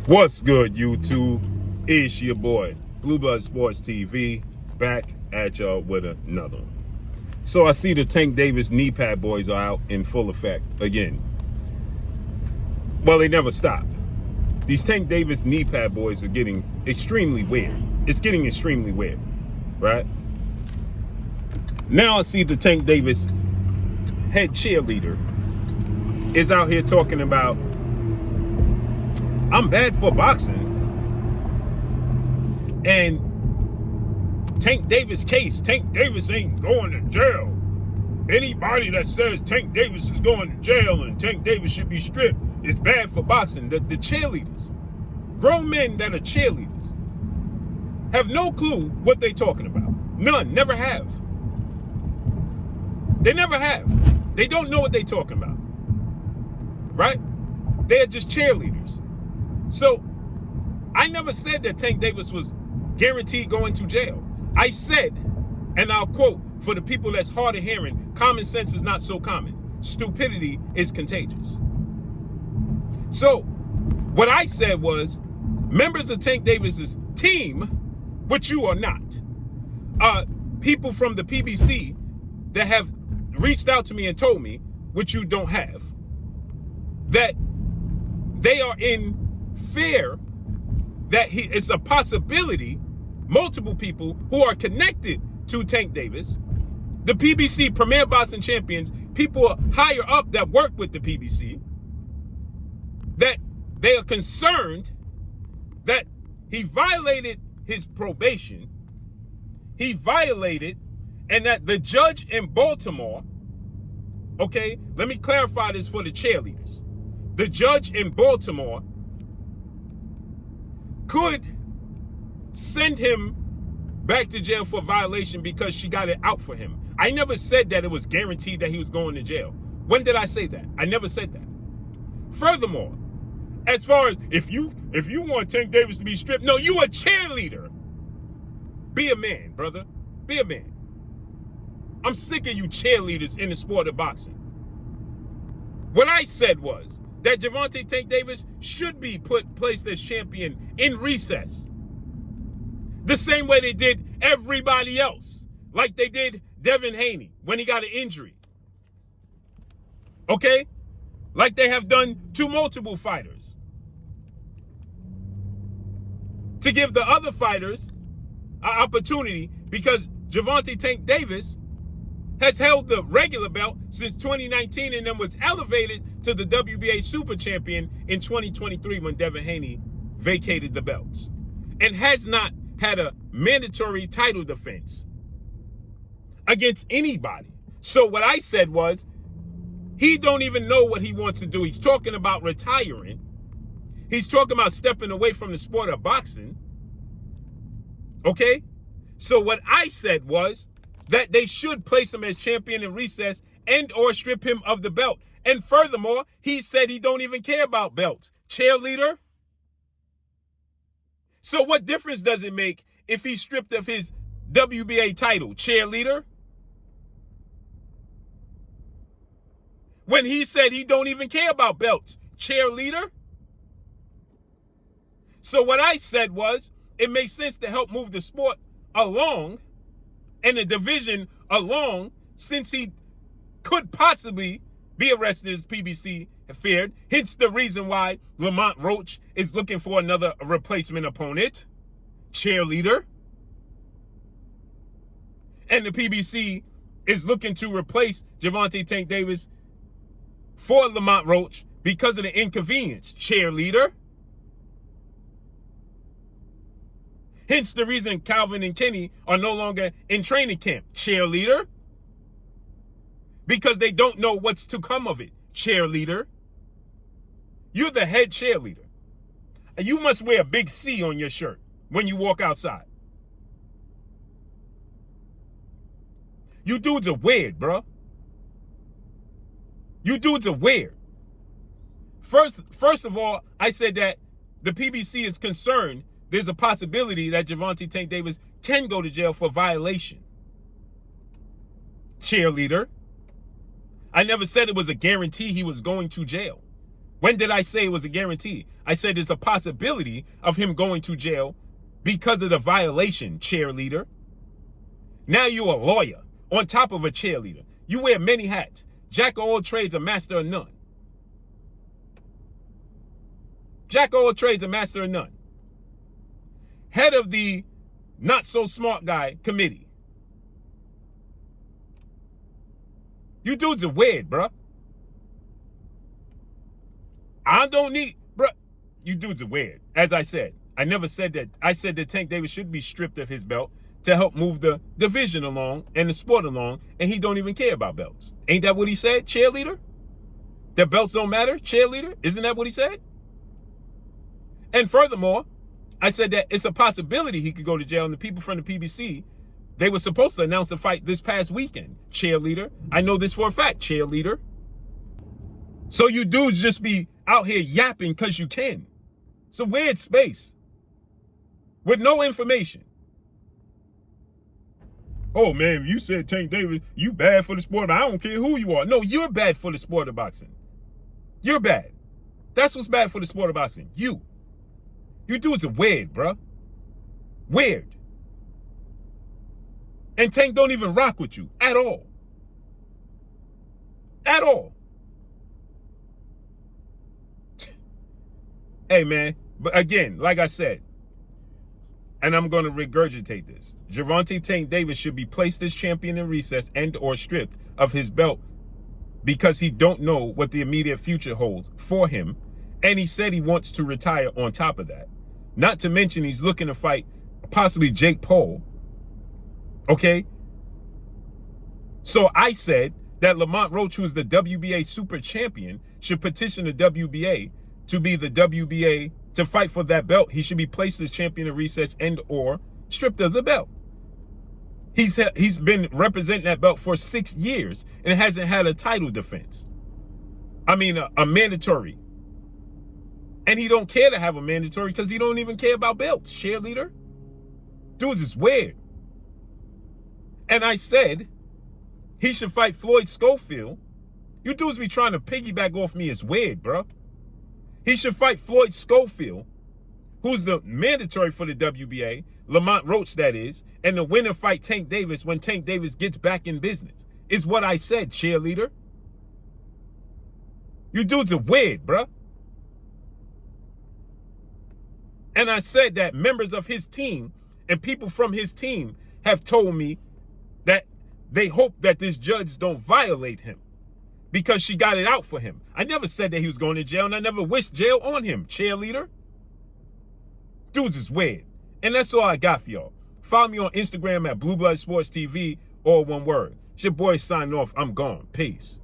What's good, YouTube? It's your boy, Blue Blood Sports TV, back at y'all with another one. So I see the Tank Davis knee pad boys are out in full effect again. Well, they never stop. These Tank Davis knee pad boys are getting extremely weird. It's getting extremely weird, right? Now I see the Tank Davis head cheerleader is out here talking about, I'm bad for boxing. And Tank Davis case, Tank Davis ain't going to jail. Anybody that says Tank Davis is going to jail and Tank Davis should be stripped is bad for boxing. The cheerleaders, grown men that are cheerleaders, have no clue what they're talking about. None, never have. They never have. They don't know what they're talking about, right? They're just cheerleaders. So I never said that Tank Davis was guaranteed going to jail. I said, and I'll quote for the people that's hard of hearing, common sense is not so common. Stupidity is contagious. So what I said was, members of Tank Davis's team, which you are not, people from the PBC that have reached out to me and told me, which you don't have, that they are in fear that it's a possibility multiple people who are connected to Tank Davis, the PBC Premier Boxing Champions, people higher up that work with the PBC, that they are concerned that he violated his probation, he violated, and that the judge in Baltimore, okay, let me clarify this for the cheerleaders. The judge in Baltimore could send him back to jail for violation because she got it out for him. I never said that it was guaranteed that he was going to jail. When did I say that? I never said that. Furthermore, as far as if you want Tank Davis to be stripped, no, you a cheerleader. Be a man, brother. Be a man. I'm sick of you cheerleaders in the sport of boxing. What I said was that Gervonta Tank Davis should be placed as champion in recess. The same way they did everybody else. Like they did Devin Haney when he got an injury. Okay? Like they have done to multiple fighters. To give the other fighters an opportunity, because Gervonta Tank Davis has held the regular belt since 2019 and then was elevated to the WBA Super Champion in 2023 when Devin Haney vacated the belts, and has not had a mandatory title defense against anybody. So what I said was, he don't even know what he wants to do. He's talking about retiring. He's talking about stepping away from the sport of boxing. Okay? So what I said was that they should place him as champion in recess and or strip him of the belt. And furthermore, he said he don't even care about belts. Cheerleader? So what difference does it make if he's stripped of his WBA title? Cheerleader? When he said he don't even care about belts. Cheerleader? So what I said was, it makes sense to help move the sport along and the division along, since he could possibly be arrested as PBC feared. Hence the reason why Lamont Roach is looking for another replacement opponent. Cheerleader. And the PBC is looking to replace Gervonta Tank Davis for Lamont Roach because of the inconvenience. Cheerleader. Hence the reason Calvin and Kenny are no longer in training camp. Cheerleader. Because they don't know what's to come of it. Cheerleader. You're the head cheerleader. And you must wear a big C on your shirt when you walk outside. You dudes are weird, bro. You dudes are weird. First of all, I said that the PBC is concerned there's a possibility that Gervonta Tank Davis can go to jail for violation. Cheerleader. I never said it was a guarantee he was going to jail. When did I say it was a guarantee? I said there's a possibility of him going to jail because of the violation, cheerleader. Now you're a lawyer on top of a cheerleader. You wear many hats. Jack of all trades, a master of none. Jack of all trades, a master of none. Head of the not so smart guy committee. You dudes are weird, bruh. I don't need, bruh. You dudes are weird. As I said, I never said that. I said that Tank Davis should be stripped of his belt to help move the division along and the sport along, and he don't even care about belts. Ain't that what he said, cheerleader? That belts don't matter, cheerleader? Isn't that what he said? And furthermore, I said that it's a possibility he could go to jail, and the people from the PBC, they were supposed to announce the fight this past weekend, cheerleader. I know this for a fact, cheerleader. So you dudes just be out here yapping because you can. It's a weird space with no information. Oh, man, you said Tank Davis, you bad for the sport. I don't care who you are. No, you're bad for the sport of boxing. You're bad. That's what's bad for the sport of boxing. You dudes are weird, bruh. Weird. And Tank don't even rock with you at all. At all. Hey, man. But again, like I said, and I'm going to regurgitate this, Gervonta Tank Davis should be placed as champion in recess and or stripped of his belt because he don't know what the immediate future holds for him. And he said he wants to retire on top of that. Not to mention he's looking to fight possibly Jake Paul. Okay? So I said that Lamont Roach, who is the WBA super champion, should petition the WBA to be the WBA, to fight for that belt. He should be placed as champion of recess and or stripped of the belt. He's been representing that belt for 6 years and hasn't had a title defense. I mean, a mandatory. And he don't care to have a mandatory because he don't even care about belts, cheerleader. Dudes is weird. And I said he should fight Floyd Schofield. You dudes be trying to piggyback off me is weird, bro. He should fight Floyd Schofield, who's the mandatory for the WBA, Lamont Roach that is, and the winner fight Tank Davis when Tank Davis gets back in business. Is what I said, cheerleader. You dudes are weird, bro. And I said that members of his team and people from his team have told me that they hope that this judge don't violate him because she got it out for him. I never said that he was going to jail, and I never wished jail on him, cheerleader. Dudes is weird. And that's all I got for y'all. Follow me on Instagram at Blue Blood Sports TV, all one word. It's your boy signing off. I'm gone. Peace.